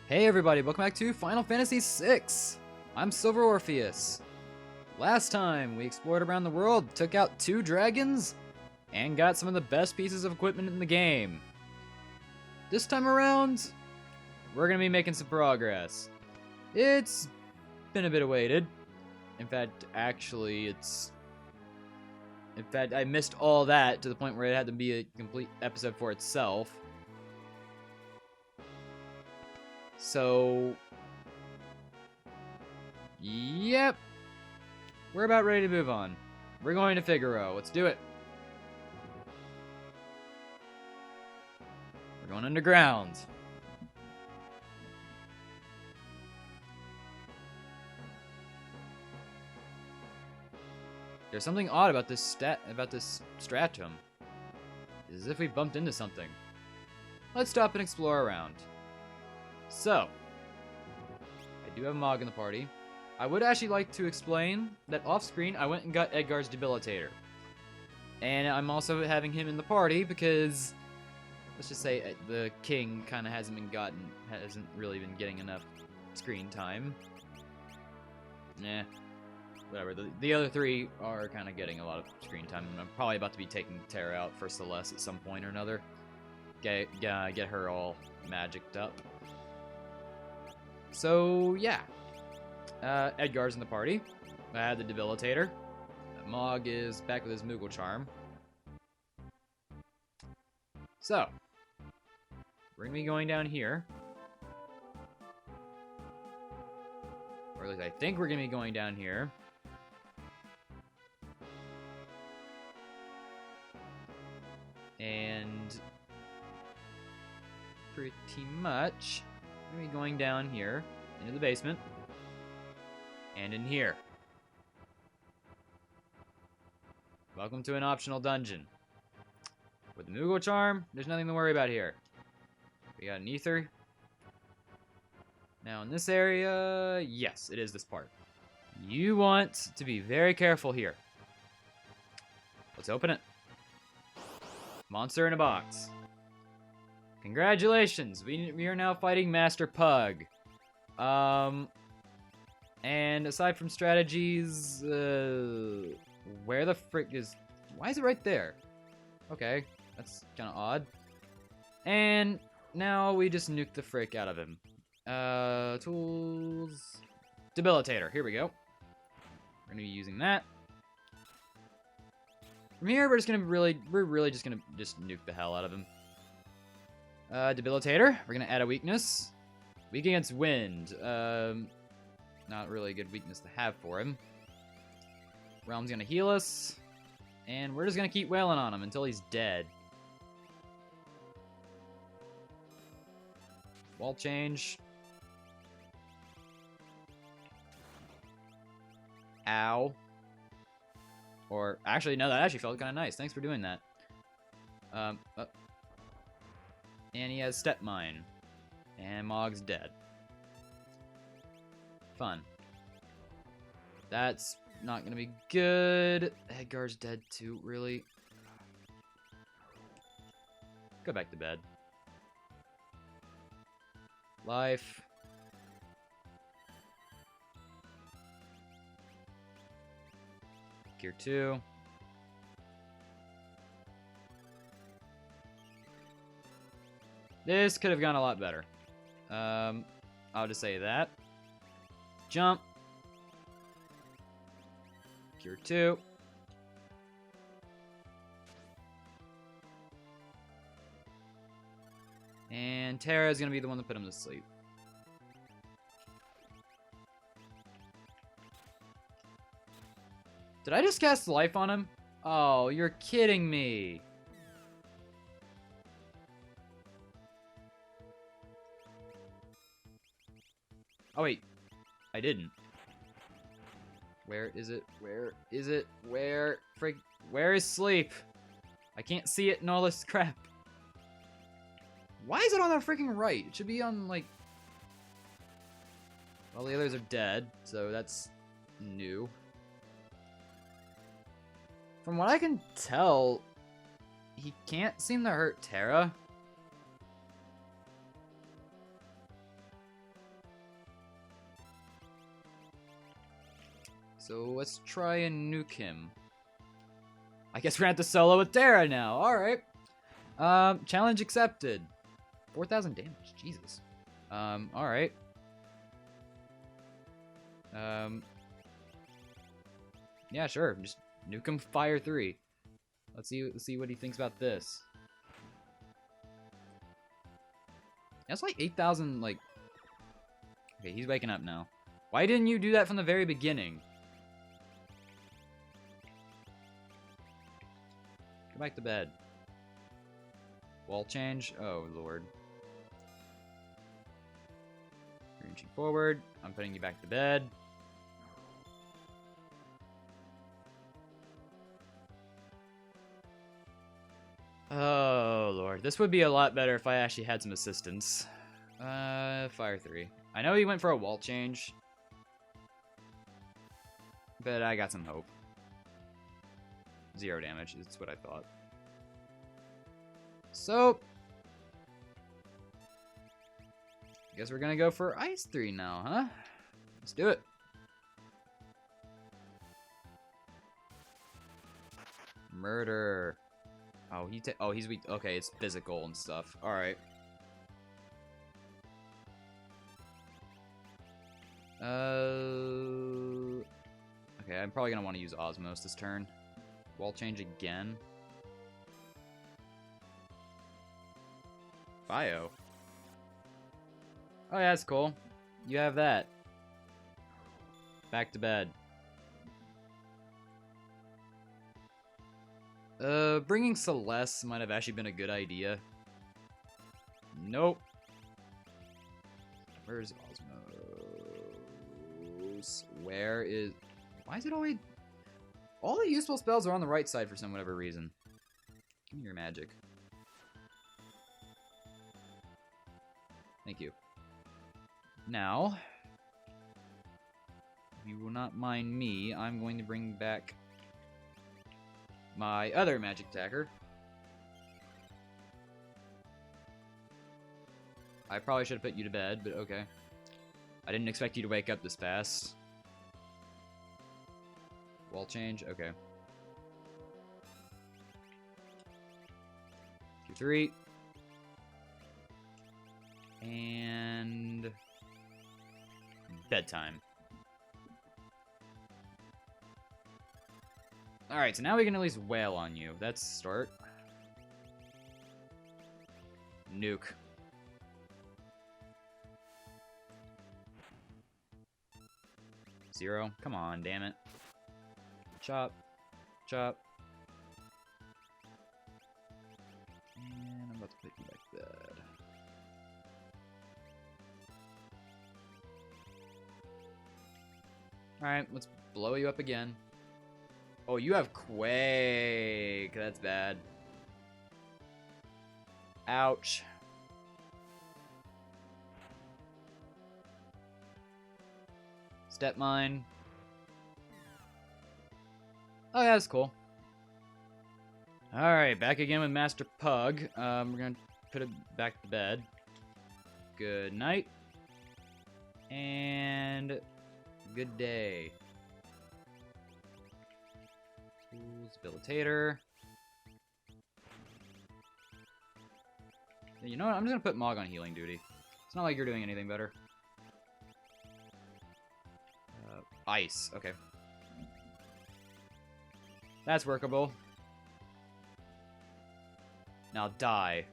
Hey everybody, welcome back to Final Fantasy VI! I'm Silver Orpheus. Last time, we explored around the world, took out 2 dragons, and got some of the best pieces of equipment in the game. This time around, we're gonna be making some progress. It's been a bit awaited. In fact, I missed all that to the point where it had to be a complete episode for itself. So, yep, we're about ready to move on. We're going to Figaro. Let's do it. We're going underground. There's something odd about this stratum. It's as if we bumped into something. Let's stop and explore around. So, I do have a Mog in the party. I would actually like to explain that off-screen I went and got Edgar's debilitator. And I'm also having him in the party because, let's just say, the king kind of hasn't really been getting enough screen time. Nah, whatever. The other 3 are kind of getting a lot of screen time, and I'm probably about to be taking Terra out for Celeste at some point or another. Get her all magicked up. So, yeah. Edgar's in the party. I had the debilitator. Mog is back with his Moogle charm. So, we're going to be going down here. Or at least I think we're going to be going down here. And pretty much, we're going to be going down here into the basement. And in here. Welcome to an optional dungeon. With the Moogle charm, there's nothing to worry about here. We got an ether. Now in this area, yes, it is this part. You want to be very careful here. Let's open it. Monster in a box. Congratulations, we are now fighting Master Pug. And aside from strategies, where the frick is... Why is it right there? Okay, that's kind of odd. And now we just nuke the frick out of him. Tools... Debilitator, here we go. We're gonna be using that. From here, we're really just gonna nuke the hell out of him. Debilitator, we're gonna add a weakness. Weak against wind. Not really a good weakness to have for him. Realm's gonna heal us. And we're just gonna keep wailing on him until he's dead. Wall change. Ow. Or, actually, no, that actually felt kind of nice. Thanks for doing that. And he has Step Mine. And Mog's dead. Fun. That's not gonna be good. Edgar's dead too, really. Go back to bed. Life. Gear 2. This could have gone a lot better. I'll just say that. Jump. Cure 2. And Terra is going to be the one to put him to sleep. Did I just cast life on him? Oh, you're kidding me. Oh, wait. I didn't. Where is it? Where is it? Where is sleep? I can't see it in all this crap. Why is it on the freaking right? It should be on, like... Well, the others are dead, so that's new. From what I can tell, he can't seem to hurt Terra. So let's try and nuke him. I guess we're gonna have to solo with Terra now. Alright. Challenge accepted. 4,000 damage. Jesus. Alright. Yeah, sure. Just nuke him Fire 3. Let's see what he thinks about this. That's like 8,000, like... Okay, he's waking up now. Why didn't you do that from the very beginning? Go back to bed. Wall change? Oh, Lord. Reaching forward. I'm putting you back to bed. Oh, Lord. This would be a lot better if I actually had some assistance. Fire 3. I know he went for a wall change. But I got some hope. 0 damage. That's what I thought. So... guess we're gonna go for Ice 3 now, huh? Let's do it. Murder. Oh, he's weak. Okay, it's physical and stuff. All right. Okay, I'm probably gonna want to use Osmos this turn. Wall change again. Bio. Oh yeah, that's cool. You have that. Back to bed. Bringing Celeste might have actually been a good idea. Nope. Where's Osmos? Where is... Why is it always... All the useful spells are on the right side for some whatever reason. Give me your magic. Thank you. Now, if you will not mind me, I'm going to bring back my other magic attacker. I probably should have put you to bed, but okay. I didn't expect you to wake up this fast. Wall change? Okay. 2-3. And... bedtime. Alright, so now we can at least wail on you. That's start. Nuke. Zero. Come on, damn it. Chop. Chop. And I'm about to put you back to bed. Alright, let's blow you up again. Oh, you have Quake. That's bad. Ouch. Step mine. Oh, yeah, that's cool. Alright, back again with Master Pug. We're gonna put it back to bed. Good night. And good day. Tools, Debilitator. You know what? I'm just gonna put Mog on healing duty. It's not like you're doing anything better. Ice. Okay. That's workable. Now die.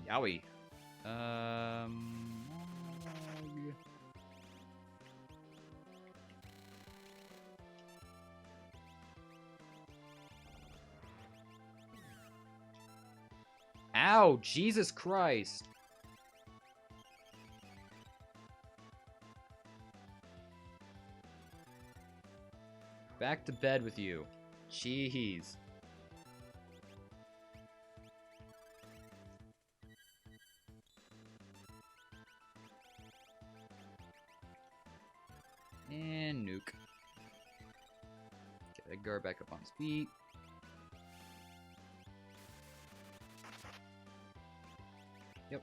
Yowie. Ow! Jesus Christ! Back to bed with you. Jeez. And nuke. Get Edgar back up on his feet. Yep.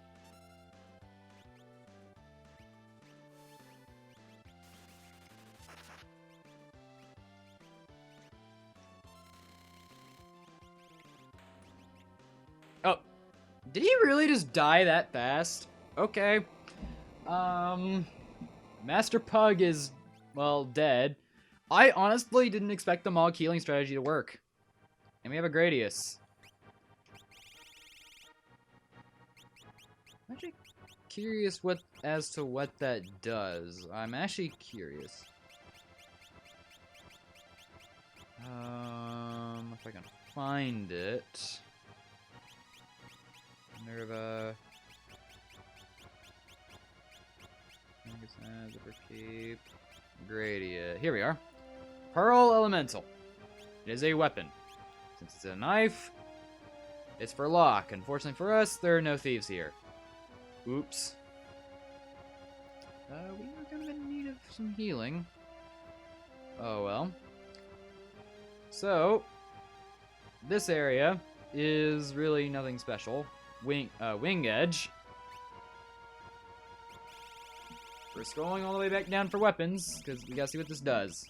Did he really just die that fast? Okay. Master Pug is, well, dead. I honestly didn't expect the Mog healing strategy to work. And we have a Gradius. I'm actually curious as to what that does. I'm actually curious. If I can find it. Nerva. Keep. Gradia. Here we are. Pearl Elemental. It is a weapon. Since it's a knife, it's for lock. Unfortunately for us, there are no thieves here. Oops. We are kind of in need of some healing. Oh well. So, this area is really nothing special. Wing Edge. We're scrolling all the way back down for weapons, because we gotta see what this does.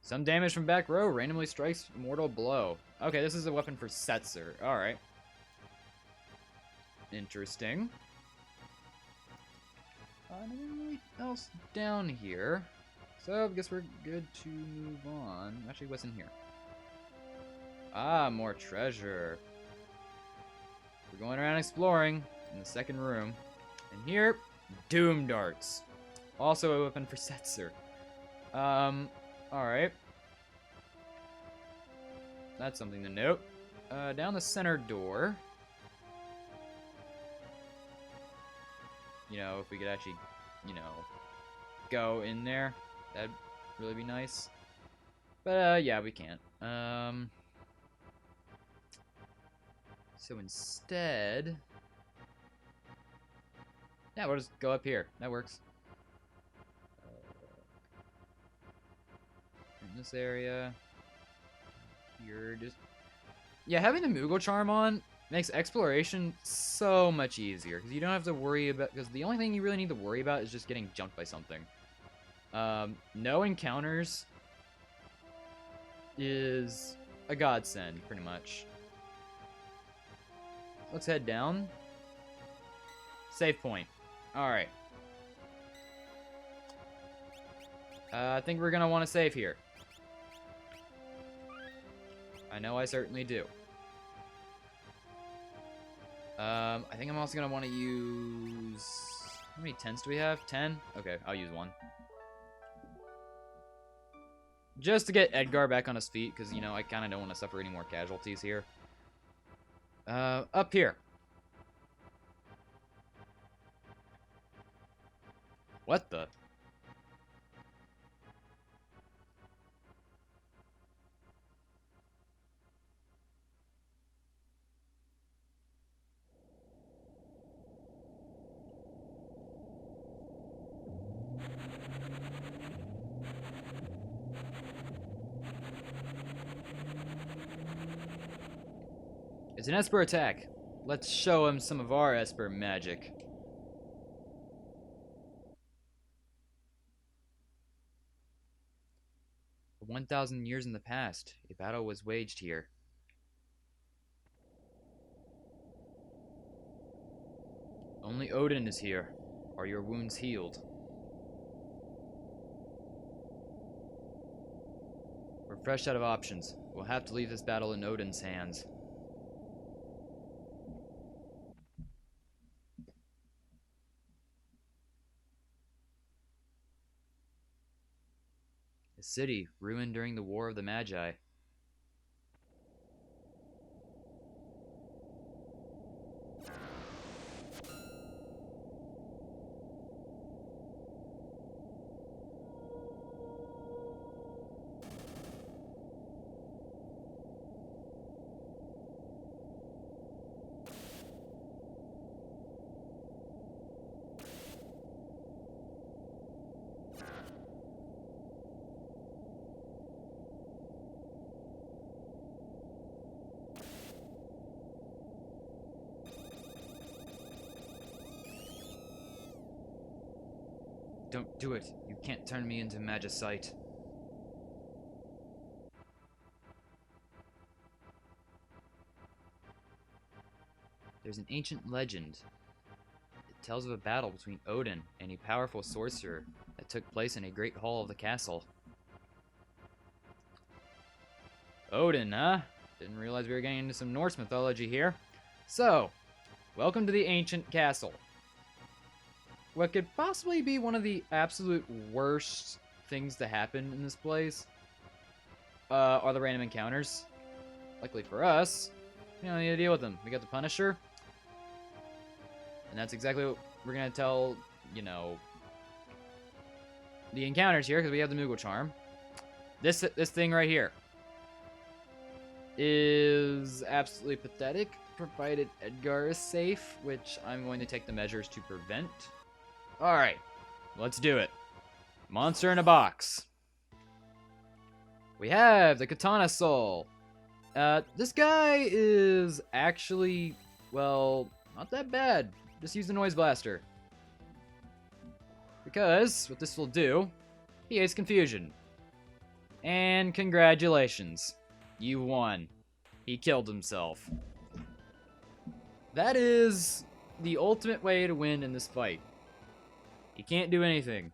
Some damage from back row randomly strikes mortal blow. Okay, this is a weapon for Setzer. Alright. Interesting. Nothing really else down here. So, I guess we're good to move on. Actually, what's in here? Ah, more treasure. We're going around exploring in the second room. And here, Doom Darts. Also a weapon for Setzer. Alright. That's something to note. Down the center door. You know, if we could actually, you know, go in there. That'd really be nice. But, yeah, we can't. So instead... Yeah, we'll just go up here. That works. In this area. Here, just... Yeah, having the Moogle Charm on makes exploration so much easier. Because you don't have to worry about... Because the only thing you really need to worry about is just getting jumped by something. No encounters is a godsend, pretty much. Let's head down. Save point. Alright. I think we're gonna want to save here. I know I certainly do. I think I'm also gonna want to use... How many 10s do we have? 10? Okay, I'll use one. Just to get Edgar back on his feet, because, you know, I kind of don't want to suffer any more casualties here. Up here. What the? It's an Esper attack. Let's show him some of our Esper magic. For 1,000 years in the past, a battle was waged here. Only Odin is here. Are your wounds healed? We're fresh out of options. We'll have to leave this battle in Odin's hands. A city ruined during the War of the Magi. Don't do it. You can't turn me into Magicite. There's an ancient legend. It tells of a battle between Odin and a powerful sorcerer that took place in a great hall of the castle. Odin, huh? Didn't realize we were getting into some Norse mythology here. So, welcome to the ancient castle. What could possibly be one of the absolute worst things to happen in this place are the random encounters. Luckily for us, we don't need to deal with them. We got the Punisher. And that's exactly what we're going to tell, you know, the encounters here, because we have the Moogle Charm. This thing right here is absolutely pathetic, provided Edgar is safe, which I'm going to take the measures to prevent. Alright, let's do it. Monster in a box. We have the Katana Soul. This guy is actually, well, not that bad. Just use the Noise Blaster. Because what this will do, he hates confusion. And congratulations. You won. He killed himself. That is the ultimate way to win in this fight. He can't do anything.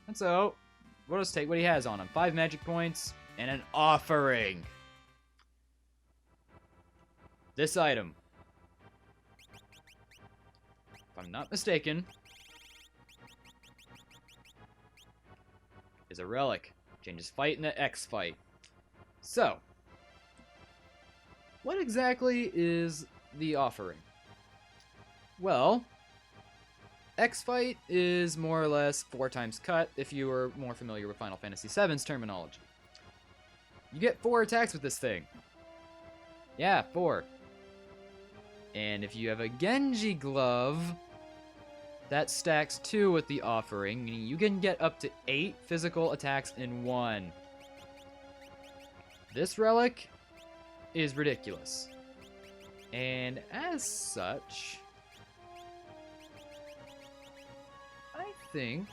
And so, we'll just take what he has on him. 5 magic points and an offering. This item, if I'm not mistaken, is a relic. Changes fight into X fight. So, what exactly is the offering? Well, X fight is more or less 4 times cut if you are more familiar with Final Fantasy VII's terminology. You get 4 attacks with this thing. Yeah, 4. And if you have a Genji glove, that stacks 2 with the offering, meaning you can get up to 8 physical attacks in 1. This relic is ridiculous. And as such, I think...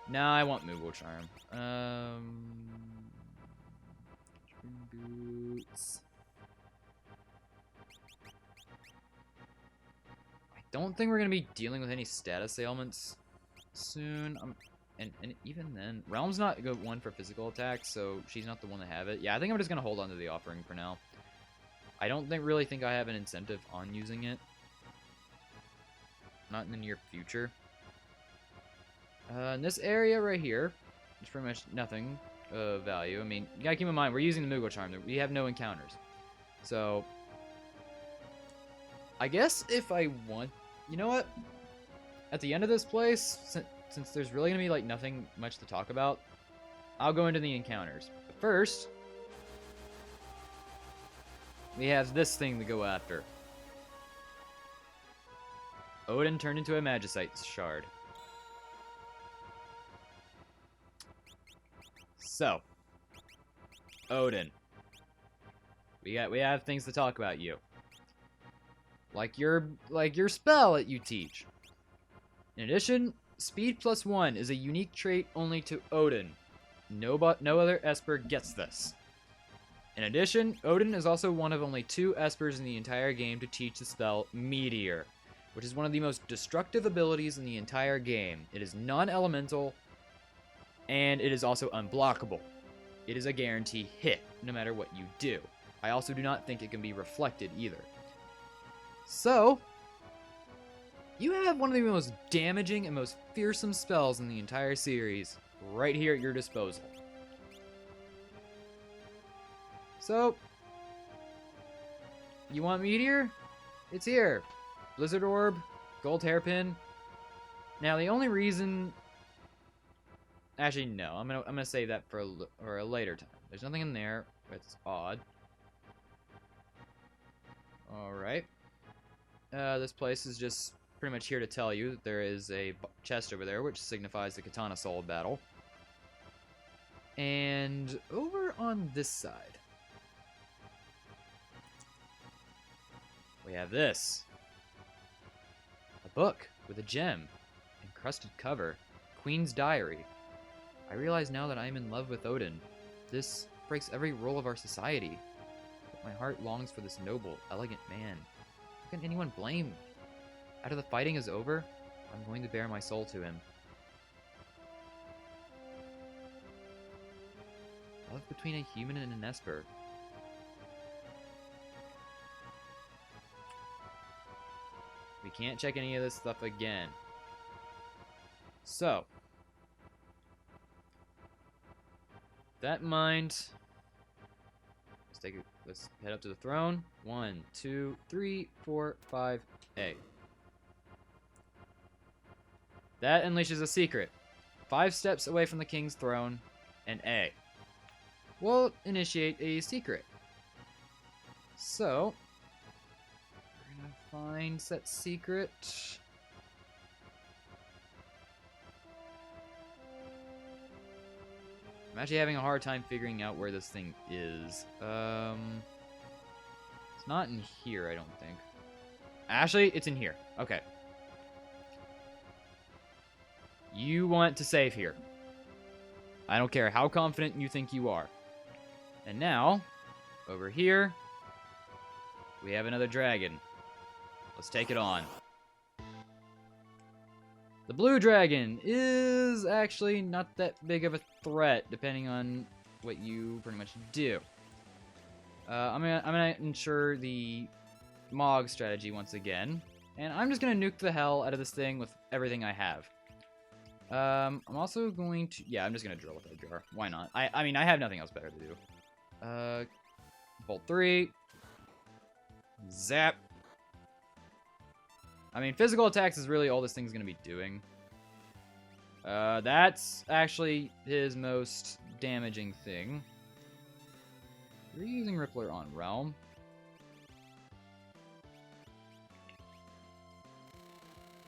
Nah, I want Moogle Charm. Boots. I don't think we're going to be dealing with any status ailments soon. And even then, Realm's not a good one for physical attacks, so she's not the one to have it. Yeah, I think I'm just going to hold on to the offering for now. I don't really think I have an incentive on using it. Not in the near future. In this area right here, there's pretty much nothing of value. I mean, you gotta keep in mind, we're using the Moogle Charm. We have no encounters. So, I guess if I want... You know what? At the end of this place, since there's really gonna be, like, nothing much to talk about, I'll go into the encounters. But first, we have this thing to go after. Odin turned into a Magicite shard. So, Odin, we have things to talk about you. Like your spell that you teach. In addition, speed +1 is a unique trait only to Odin. No other Esper gets this. In addition, Odin is also one of only 2 Espers in the entire game to teach the spell Meteor, which is one of the most destructive abilities in the entire game. It is non-elemental, and it is also unblockable. It is a guarantee hit, no matter what you do. I also do not think it can be reflected either. So, you have one of the most damaging and most fearsome spells in the entire series right here at your disposal. So, you want Meteor? It's here. Blizzard Orb, Gold Hairpin. Now, the only reason... Actually, no. I'm gonna save that for a later time. There's nothing in there. It's odd. Alright. This place is just pretty much here to tell you that there is a chest over there, which signifies the Katana Soul battle. And over on this side, we have this. A A book with a gem. Encrusted cover. Queen's Diary. I realize now that I am in love with Odin. This breaks every rule of our society. But my heart longs for this noble, elegant man. How can anyone blame me? After the fighting is over, I'm going to bare my soul to him. Love between a human and an Esper. We can't check any of this stuff again. So, that in mind, let's head up to the throne. 1, 2, 3, 4, 5, A. That unleashes a secret. 5 steps away from the king's throne, and A will initiate a secret. So, we're gonna find that secret. I'm actually having a hard time figuring out where this thing is. It's not in here, I don't think. Actually, it's in here. Okay. You want to save here. I don't care how confident you think you are. And now, over here, we have another dragon. Let's take it on. The blue dragon is actually not that big of a threat, depending on what you pretty much do. I'm gonna ensure the Mog strategy once again, and I'm just gonna nuke the hell out of this thing with everything I have. I'm also going to, yeah, I'm just gonna drill with that jar. Why not? I mean, I have nothing else better to do. Bolt 3. Zap. I mean, physical attacks is really all this thing's gonna be doing. That's actually his most damaging thing. We're using Rippler on Realm.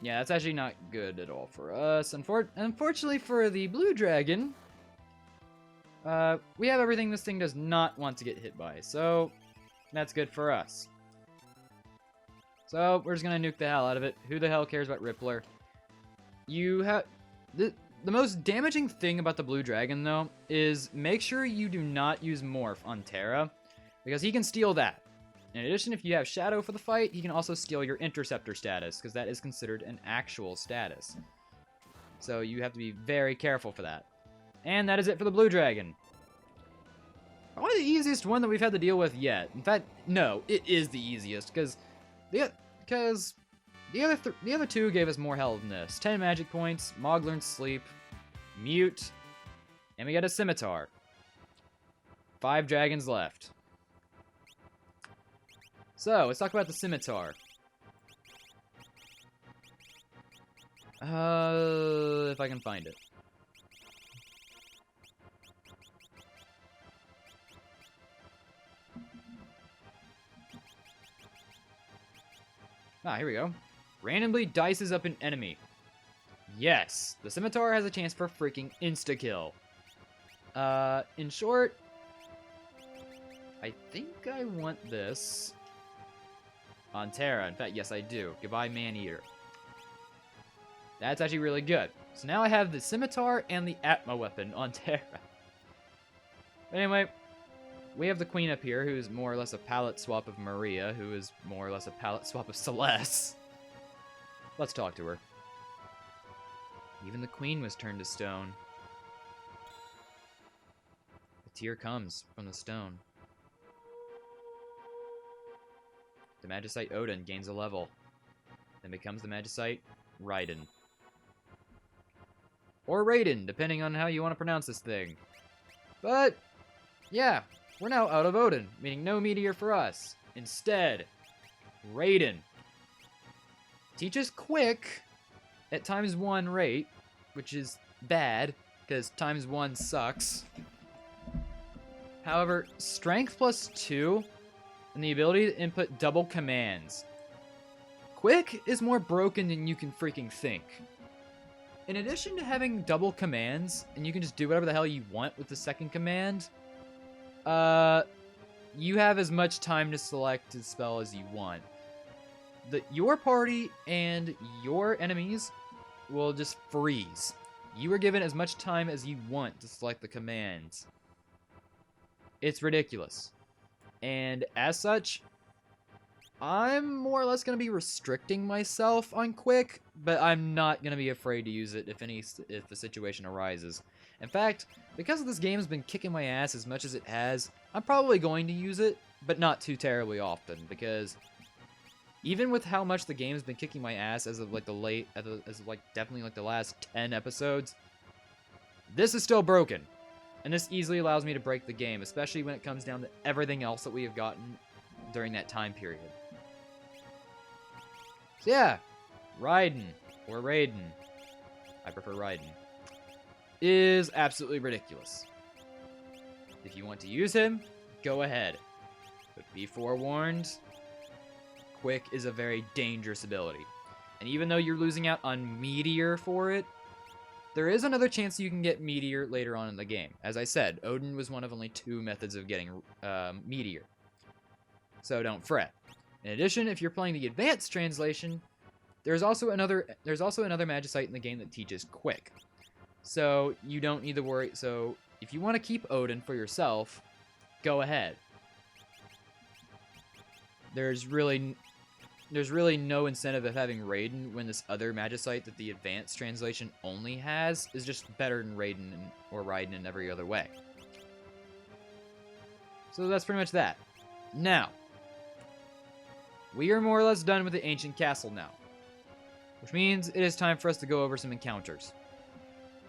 Yeah, that's actually not good at all for us. Unfortunately for the blue dragon, we have everything this thing does not want to get hit by, so that's good for us. So we're just gonna nuke the hell out of it. Who the hell cares about Rippler? You have the most damaging thing about the blue dragon, though, is make sure you do not use Morph on Terra, because he can steal that. In addition, if you have Shadow for the fight, he can also steal your Interceptor status, because that is considered an actual status. So you have to be very careful for that. And that is it for the blue dragon. Probably the easiest one that we've had to deal with yet. In fact, no, it is the easiest, because the other two gave us more health than this. 10 magic points, Mog learns Sleep, Mute, and we got a Scimitar. 5 dragons left. So, let's talk about the Scimitar. If I can find it. Ah, here we go. Randomly dices up an enemy. Yes, the Scimitar has a chance for freaking insta-kill. In short, I think I want this on Terra. In fact, yes, I do. Goodbye, Man-Eater. That's actually really good. So now I have the Scimitar and the Atma weapon on Terra. Anyway, we have the Queen up here, who's more or less a palette swap of Maria, who is more or less a palette swap of Celeste. Let's talk to her. Even the Queen was turned to stone. A tear comes from the stone. The Magicite Odin gains a level, then becomes the Magicite Raiden. Or Raiden, depending on how you want to pronounce this thing. But, yeah, we're now out of Odin, meaning no meteor for us. Instead, Raiden. Teaches Quick at ×1 rate, which is bad, because ×1 sucks. However, Strength +2, and the ability to input double commands. Quick is more broken than you can freaking think. In addition to having double commands, and you can just do whatever the hell you want with the second command, you have as much time to select the spell as you want. your party and your enemies will just freeze. You are given as much time as you want to select the commands. It's ridiculous. And as such, I'm more or less going to be restricting myself on quick, but I'm not going to be afraid to use it if the situation arises. In fact, because this game has been kicking my ass as much as it has, I'm probably going to use it, but not too terribly often, because even with how much the game has been kicking my ass as of like definitely like the last 10 episodes, this is still broken. And this easily allows me to break the game, especially when it comes down to everything else that we have gotten during that time period. So yeah, Raiden, or Raiden, I prefer Raiden, is absolutely ridiculous. If you want to use him, go ahead. But be forewarned, Quick is a very dangerous ability. And even though you're losing out on Meteor for it, there is another chance you can get Meteor later on in the game. As I said, Odin was one of only 2 methods of getting Meteor. So don't fret. In addition, if you're playing the advanced translation, there's also another Magicite in the game that teaches Quick. So you don't need to worry. So if you want to keep Odin for yourself, go ahead. There's really no incentive of having Raiden when this other Magicite that the advanced translation only has is just better than Raiden or Raiden in every other way. So that's pretty much that. Now, we are more or less done with the ancient castle now, which means it is time for us to go over some encounters.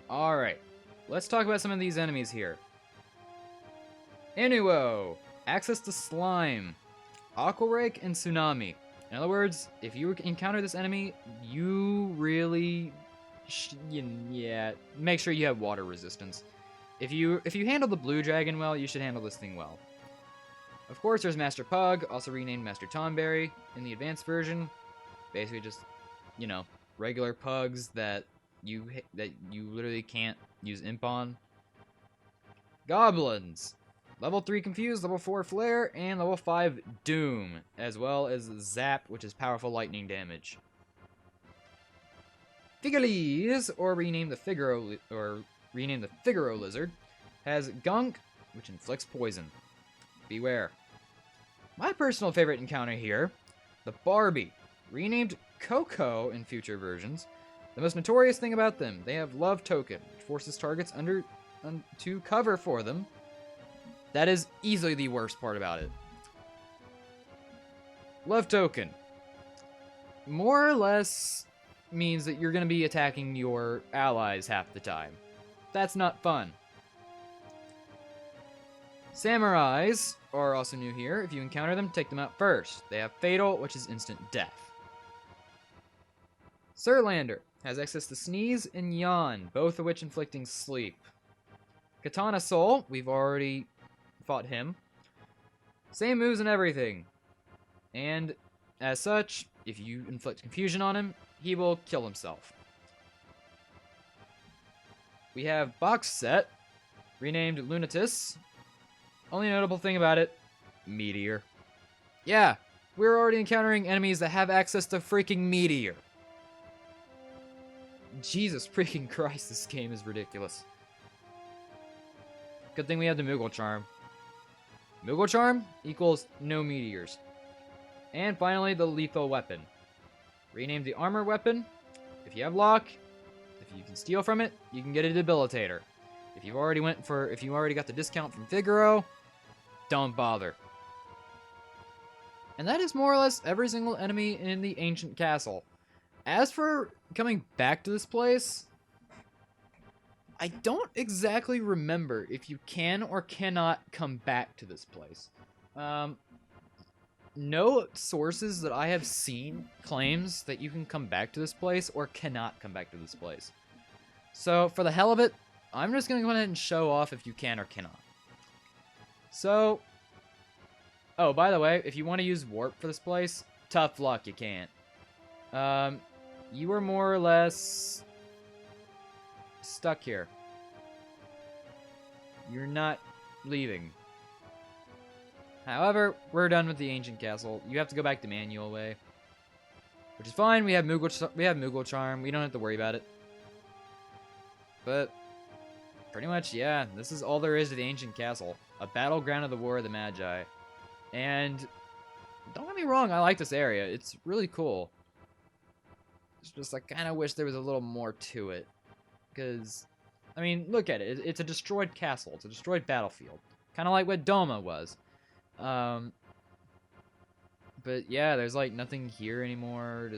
Alright, let's talk about some of these enemies here. Inuo, access to slime, Aquarake, and Tsunami. In other words, if you encounter this enemy, you really, make sure you have water resistance. If you handle the blue dragon well, you should handle this thing well. Of course, there's Master Pug, also renamed Master Tonberry in the advanced version. Basically, just regular pugs that you literally can't use imp on. Goblins. Level 3 Confuse, level 4 Flare, and level 5 Doom, as well as Zap, which is powerful lightning damage. Figalis, or renamed the Figaro Lizard, has Gunk, which inflicts poison. Beware. My personal favorite encounter here, the Barbie, renamed Coco in future versions. The most notorious thing about them, they have Love Token, which forces targets to cover for them. That is easily the worst part about it. Love Token more or less means that you're going to be attacking your allies half the time. That's not fun. Samurais are also new here. If you encounter them, take them out first. They have Fatal, which is instant death. Surlander has access to Sneeze and Yawn, both of which inflicting sleep. Katana Soul, we've already fought him. Same moves and everything. And as such, if you inflict confusion on him, he will kill himself. We have Box Set, renamed Lunatus. Only notable thing about it, Meteor. Yeah, we're already encountering enemies that have access to freaking Meteor. Jesus freaking Christ, this game is ridiculous. Good thing we have the Moogle Charm. Moogle Charm equals no meteors. And finally, the Lethal Weapon. Renamed the Armor Weapon. If you have luck, if you can steal from it, you can get a Debilitator. If you already got the discount from Figaro, don't bother. And that is more or less every single enemy in the ancient castle. As for coming back to this place, I don't exactly remember if you can or cannot come back to this place. No sources that I have seen claims that you can come back to this place or cannot come back to this place. So, for the hell of it, I'm just going to go ahead and show off if you can or cannot. So, oh, by the way, if you want to use Warp for this place, tough luck, you can't. You are more or less stuck here. You're not leaving. However, we're done with the ancient castle. You have to go back to manual way. which is fine. We have Moogle Charm. We don't have to worry about it. But pretty much, yeah, this is all there is to the ancient castle. A battleground of the War of the Magi. And don't get me wrong, I like this area. It's really cool. It's just I kind of wish there was a little more to it. Because, I mean, look at it. It's a destroyed castle. It's a destroyed battlefield. Kind of like what Doma was. But yeah, there's like nothing here anymore.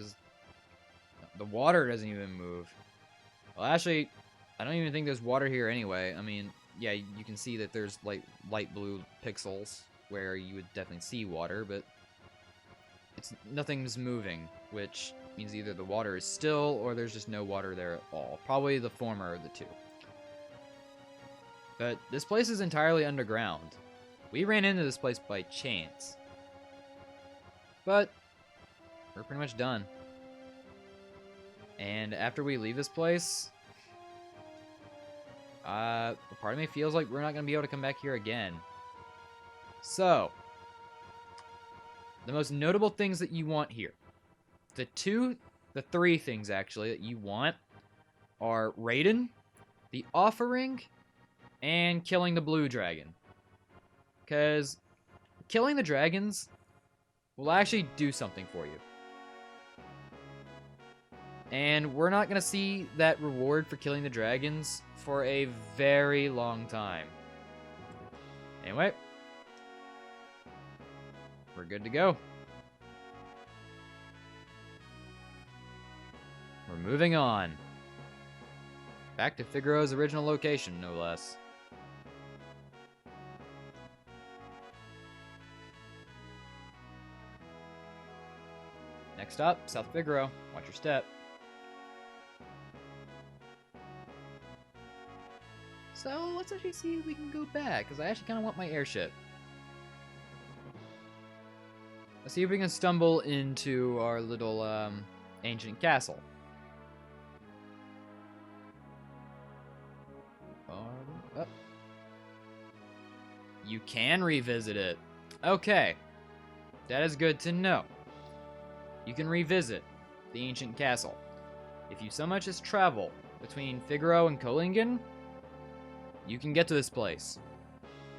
The water doesn't even move. Well, actually, I don't even think there's water here anyway. I mean, yeah, you can see that there's like light blue pixels where you would definitely see water, but nothing's moving, which means either the water is still or there's just no water there at all. Probably the former of the two. But this place is entirely underground. We ran into this place by chance. But we're pretty much done. And after we leave this place, part of me feels like we're not going to be able to come back here again. So, the most notable things that you want here. The three things actually that you want are Raiden, the Offering, and killing the blue dragon. Because killing the dragons will actually do something for you. And we're not going to see that reward for killing the dragons for a very long time. Anyway, we're good to go. We're moving on. Back to Figaro's original location, no less. Next up, South Figaro. Watch your step. So, let's actually see if we can go back, because I actually kind of want my airship. Let's see if we can stumble into our little, ancient castle. Oh. You can revisit it. Okay. That is good to know. You can revisit the ancient castle. If you so much as travel between Figaro and Kohlingen, you can get to this place.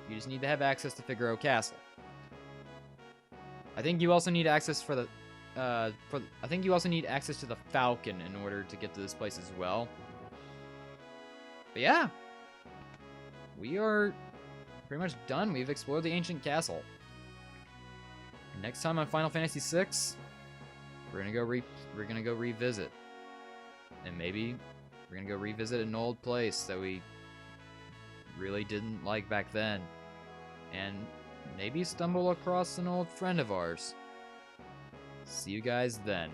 You just need to have access to Figaro Castle. I think you also need access I think you also need access to the Falcon in order to get to this place as well. But yeah, we are pretty much done. We've explored the ancient castle. Next time on Final Fantasy VI, we're gonna go revisit, and maybe we're gonna go revisit an old place that we really didn't like back then, and maybe stumble across an old friend of ours. See you guys then.